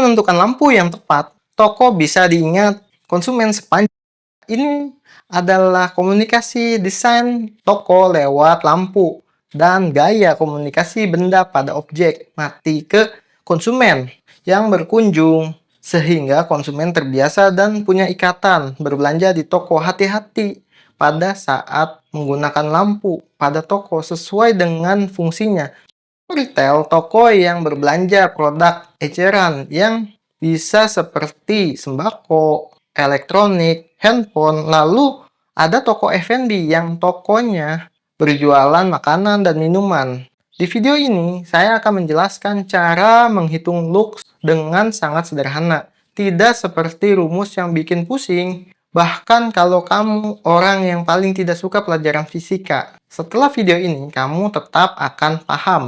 menentukan lampu yang tepat, toko bisa diingat konsumen sepanjang. Ini adalah komunikasi desain toko lewat lampu dan gaya komunikasi benda pada objek mati ke konsumen yang berkunjung, sehingga konsumen terbiasa dan punya ikatan berbelanja di toko. Hati-hati pada saat menggunakan lampu pada toko sesuai dengan fungsinya. Retail, toko yang berbelanja produk eceran yang bisa seperti sembako, elektronik, handphone. Lalu ada toko F&B yang tokonya berjualan makanan dan minuman. Di video ini, saya akan menjelaskan cara menghitung lux dengan sangat sederhana. Tidak seperti rumus yang bikin pusing. Bahkan kalau kamu orang yang paling tidak suka pelajaran fisika. Setelah video ini, kamu tetap akan paham.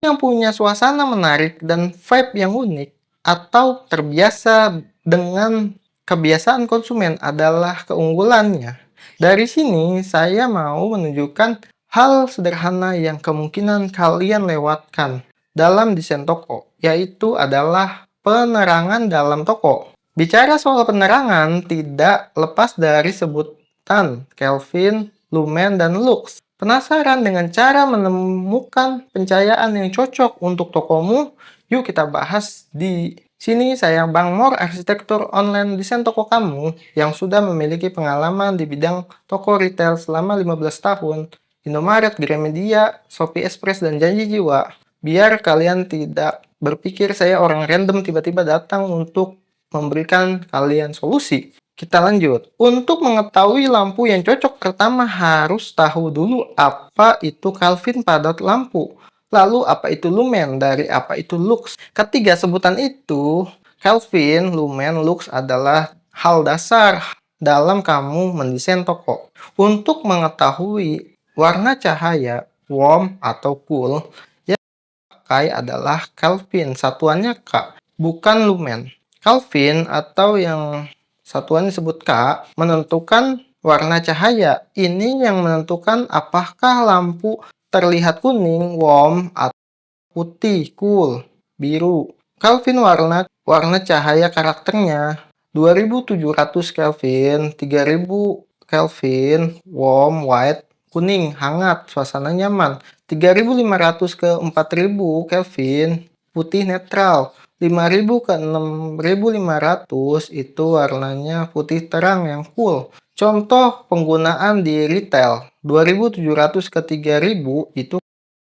Yang punya suasana menarik dan vibe yang unik atau terbiasa dengan kebiasaan konsumen adalah keunggulannya. Dari sini, saya mau menunjukkan hal sederhana yang kemungkinan kalian lewatkan dalam desain toko, yaitu adalah penerangan dalam toko. Bicara soal penerangan, tidak lepas dari sebutan Kelvin, lumen, dan lux. Penasaran dengan cara menemukan pencahayaan yang cocok untuk tokomu? Yuk kita bahas di sini. Saya Bang Mor, arsitektur online desain toko kamu yang sudah memiliki pengalaman di bidang toko retail selama 15 tahun. Indomaret, Gramedia, Shopee Express, dan Janji Jiwa. Biar kalian tidak berpikir saya orang random tiba-tiba datang untuk memberikan kalian solusi. Kita lanjut. Untuk mengetahui lampu yang cocok, pertama harus tahu dulu apa itu Kelvin pada lampu. Lalu apa itu lumen, dari apa itu lux. Ketiga sebutan itu, Kelvin, lumen, lux adalah hal dasar dalam kamu mendesain toko. Untuk mengetahui warna cahaya, warm atau cool, yang pakai adalah Kelvin, satuannya K, bukan lumen. Kelvin atau yang satuan disebut K menentukan warna cahaya. Ini yang menentukan apakah lampu terlihat kuning, warm, atau putih, cool, biru. Kelvin warna cahaya karakternya 2700 Kelvin, 3000 Kelvin, warm, white, kuning, hangat, suasana nyaman. 3500 ke 4000 Kelvin, putih netral. 5000 ke 6500 itu warnanya putih terang yang cool. Contoh penggunaan di retail, 2700 ke 3000 itu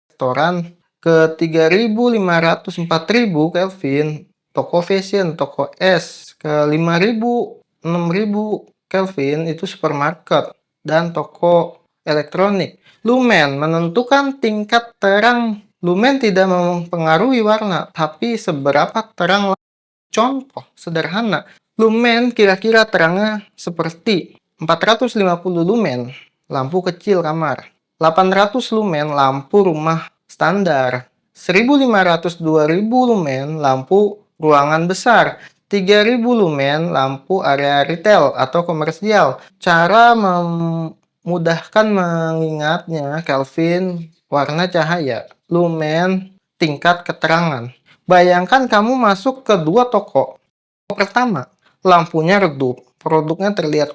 restoran, ke 3500 4000 Kelvin toko fashion, toko es, ke 5000 6000 Kelvin itu supermarket dan toko elektronik. Lumen menentukan tingkat terang. Lumen tidak mempengaruhi warna, tapi seberapa terang. Contoh sederhana, lumen kira-kira terangnya seperti 450 lumen, lampu kecil kamar. 800 lumen, lampu rumah standar. 1500 2000 lumen, lampu ruangan besar. 3000 lumen, lampu area retail atau komersial. Cara memudahkan mengingatnya, Kelvin, warna cahaya, lumen, tingkat keterangan. Bayangkan kamu masuk ke dua toko. Pertama, lampunya redup, produknya terlihat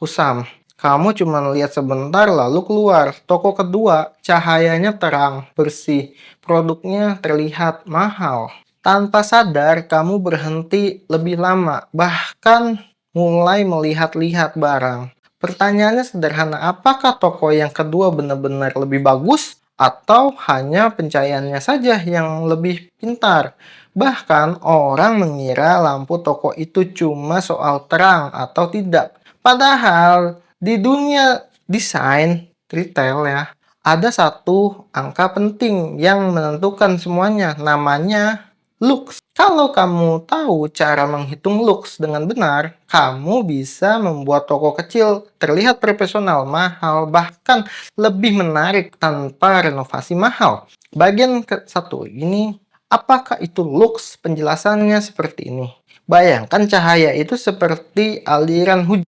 kusam. Kamu cuma lihat sebentar lalu keluar. Toko kedua, cahayanya terang, bersih. Produknya terlihat mahal. Tanpa sadar, kamu berhenti lebih lama, bahkan mulai melihat-lihat barang. Pertanyaannya sederhana, apakah toko yang kedua benar-benar lebih bagus? Atau hanya pencahayaannya saja yang lebih pintar? Bahkan orang mengira lampu toko itu cuma soal terang atau tidak. Padahal di dunia desain retail ya, ada satu angka penting yang menentukan semuanya, namanya lux. Kalau kamu tahu cara menghitung lux dengan benar, kamu bisa membuat toko kecil terlihat profesional, mahal, bahkan lebih menarik tanpa renovasi mahal. Bagian ke satu ini, apakah itu lux? Penjelasannya seperti ini. Bayangkan cahaya itu seperti aliran hujan.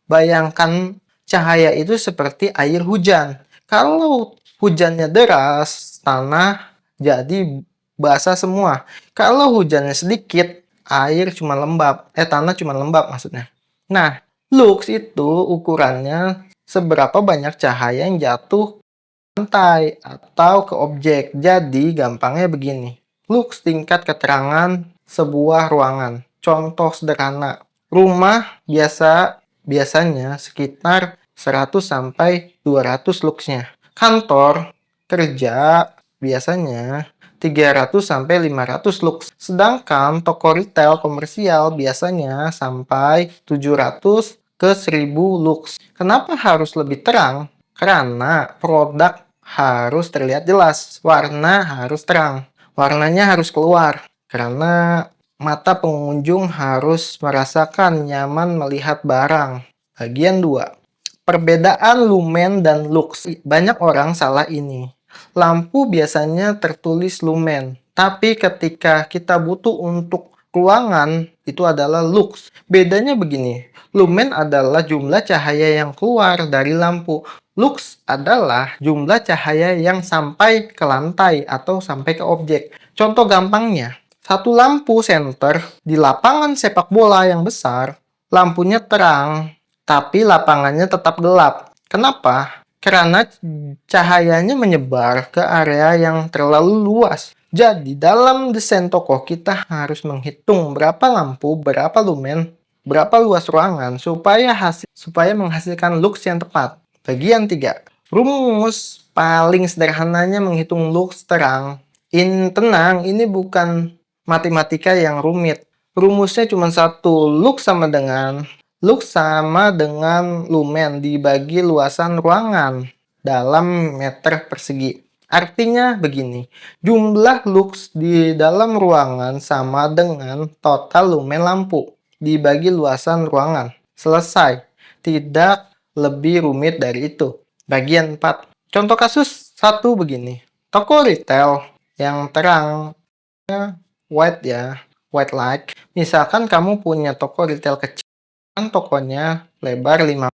Bayangkan cahaya itu seperti air hujan. Kalau hujannya deras, tanah jadi basah semua. Kalau hujannya sedikit, tanah cuma lembab maksudnya. Nah, lux itu ukurannya seberapa banyak cahaya yang jatuh ke lantai atau ke objek. Jadi, gampangnya begini. Lux tingkat keterangan sebuah ruangan. Contoh sederhana. Rumah biasanya sekitar 100 sampai 200 luxnya. Kantor kerja biasanya 300 sampai 500 lux. Sedangkan toko retail komersial biasanya sampai 700 ke 1000 lux. Kenapa harus lebih terang? Karena produk harus terlihat jelas, warna harus terang, warnanya harus keluar. Karena mata pengunjung harus merasakan nyaman melihat barang. Bagian 2. Perbedaan lumen dan lux. Banyak orang salah ini. Lampu biasanya tertulis lumen, tapi ketika kita butuh untuk ruangan, itu adalah lux. Bedanya begini, lumen adalah jumlah cahaya yang keluar dari lampu. Lux adalah jumlah cahaya yang sampai ke lantai atau sampai ke objek. Contoh gampangnya, satu lampu senter di lapangan sepak bola yang besar, lampunya terang, tapi lapangannya tetap gelap. Kenapa? Karena cahayanya menyebar ke area yang terlalu luas. Jadi, dalam desain toko kita harus menghitung berapa lampu, berapa lumen, berapa luas ruangan supaya menghasilkan lux yang tepat. Bagian 3. Rumus paling sederhananya menghitung lux terang. Tenang, ini bukan matematika yang rumit. Rumusnya cuma satu, lux sama dengan lumen dibagi luasan ruangan dalam meter persegi. Artinya begini, jumlah lux di dalam ruangan sama dengan total lumen lampu dibagi luasan ruangan. Selesai. Tidak lebih rumit dari itu. Bagian 4. Contoh kasus 1 begini. Toko retail yang terang white light. Misalkan kamu punya toko retail kecil. Tokonya lebar 5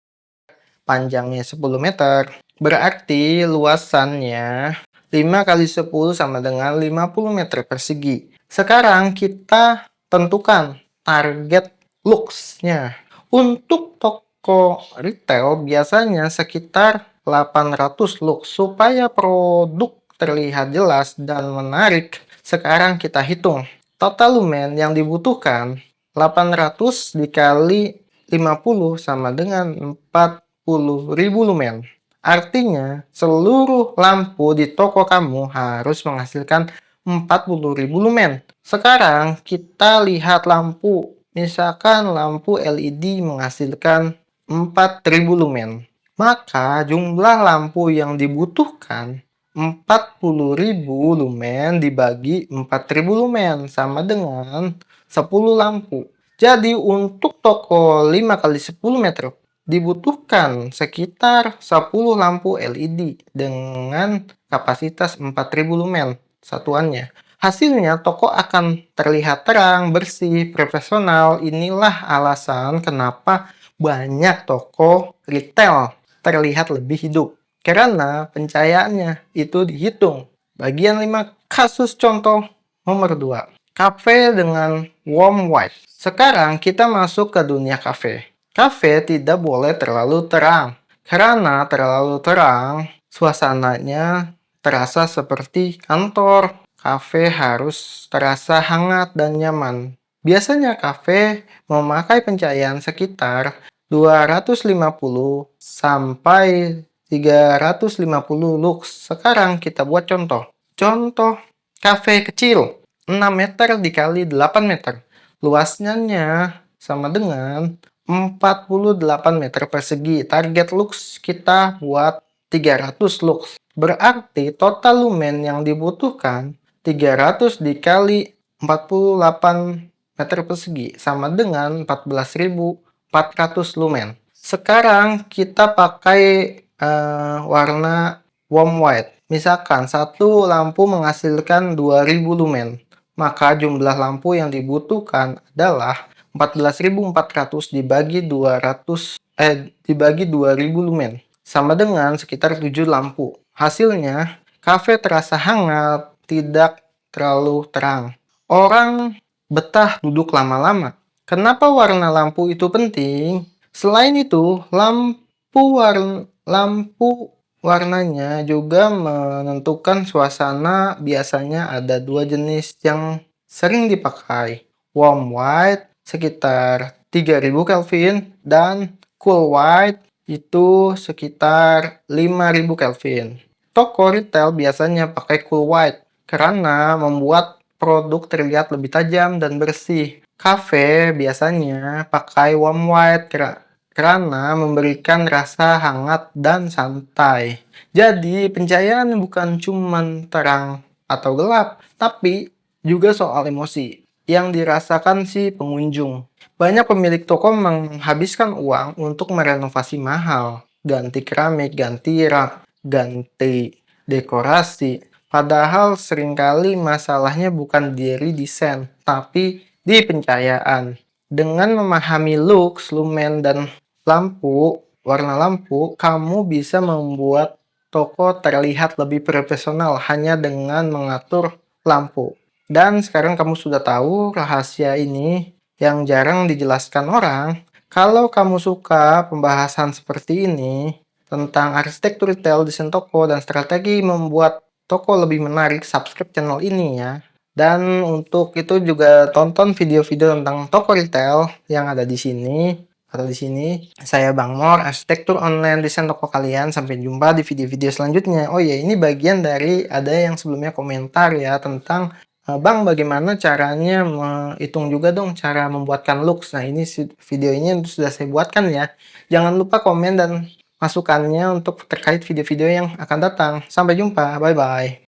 panjangnya 10 meter. Berarti luasannya 5 kali 10 sama dengan 50 meter persegi. Sekarang kita tentukan target luxnya. Untuk toko retail biasanya sekitar 800 lux. Supaya produk terlihat jelas dan menarik, sekarang kita hitung. Total lumen yang dibutuhkan 800 dikali 50 sama dengan 40.000 lumen. Artinya, seluruh lampu di toko kamu harus menghasilkan 40.000 lumen. Sekarang, kita lihat lampu. Misalkan lampu LED menghasilkan 4.000 lumen. Maka, jumlah lampu yang dibutuhkan 40.000 lumen dibagi 4.000 lumen sama dengan 10 lampu. Jadi untuk toko 5 kali 10 meter dibutuhkan sekitar 10 lampu LED dengan kapasitas 4.000 lumen satuannya. Hasilnya toko akan terlihat terang, bersih, profesional. Inilah alasan kenapa banyak toko retail terlihat lebih hidup. Karena pencahayaannya itu dihitung. Bagian 5 kasus contoh nomor 2. Cafe dengan warm white. Sekarang kita masuk ke dunia cafe. Cafe tidak boleh terlalu terang. Karena terlalu terang, suasananya terasa seperti kantor. Cafe harus terasa hangat dan nyaman. Biasanya cafe memakai pencahayaan sekitar 250 sampai 350 lux. Sekarang kita buat contoh. Contoh cafe kecil 6 meter dikali 8 meter. Luasnya sama dengan 48 meter persegi. Target lux kita buat 300 lux. Berarti total lumen yang dibutuhkan 300 dikali 48 meter persegi sama dengan 14.400 lumen. Sekarang kita pakai warna warm white. Misalkan satu lampu menghasilkan 2000 lumen. Maka jumlah lampu yang dibutuhkan adalah 14.400 dibagi 2000 lumen. Sama dengan sekitar 7 lampu. Hasilnya, cafe terasa hangat, tidak terlalu terang. Orang betah duduk lama-lama. Kenapa warna lampu itu penting? Selain itu, lampu warnanya juga menentukan suasana. Biasanya ada dua jenis yang sering dipakai. Warm white sekitar 3000 Kelvin dan cool white itu sekitar 5000 Kelvin. Toko retail biasanya pakai cool white karena membuat produk terlihat lebih tajam dan bersih. Cafe biasanya pakai warm white karena memberikan rasa hangat dan santai. Jadi, pencahayaan bukan cuma terang atau gelap, tapi juga soal emosi yang dirasakan si pengunjung. Banyak pemilik toko menghabiskan uang untuk merenovasi mahal, ganti keramik, ganti rak, ganti dekorasi. Padahal seringkali masalahnya bukan dari desain, tapi di pencahayaan. Dengan memahami lux, lumen, dan warna lampu, kamu bisa membuat toko terlihat lebih profesional hanya dengan mengatur lampu. Dan sekarang kamu sudah tahu rahasia ini yang jarang dijelaskan orang. Kalau kamu suka pembahasan seperti ini tentang arsitektur retail, desain toko, dan strategi membuat toko lebih menarik, subscribe channel ini ya. Dan untuk itu juga tonton video-video tentang toko retail yang ada di sini atau di sini. Saya Bang Mor, arsitektur online desain toko kalian. Sampai jumpa di video-video selanjutnya. Oh ya, ini bagian dari ada yang sebelumnya komentar ya tentang Bang, bagaimana caranya menghitung juga dong cara membuatkan looks. Nah, ini video ini sudah saya buatkan ya. Jangan lupa komen dan masukannya untuk terkait video-video yang akan datang. Sampai jumpa, bye-bye.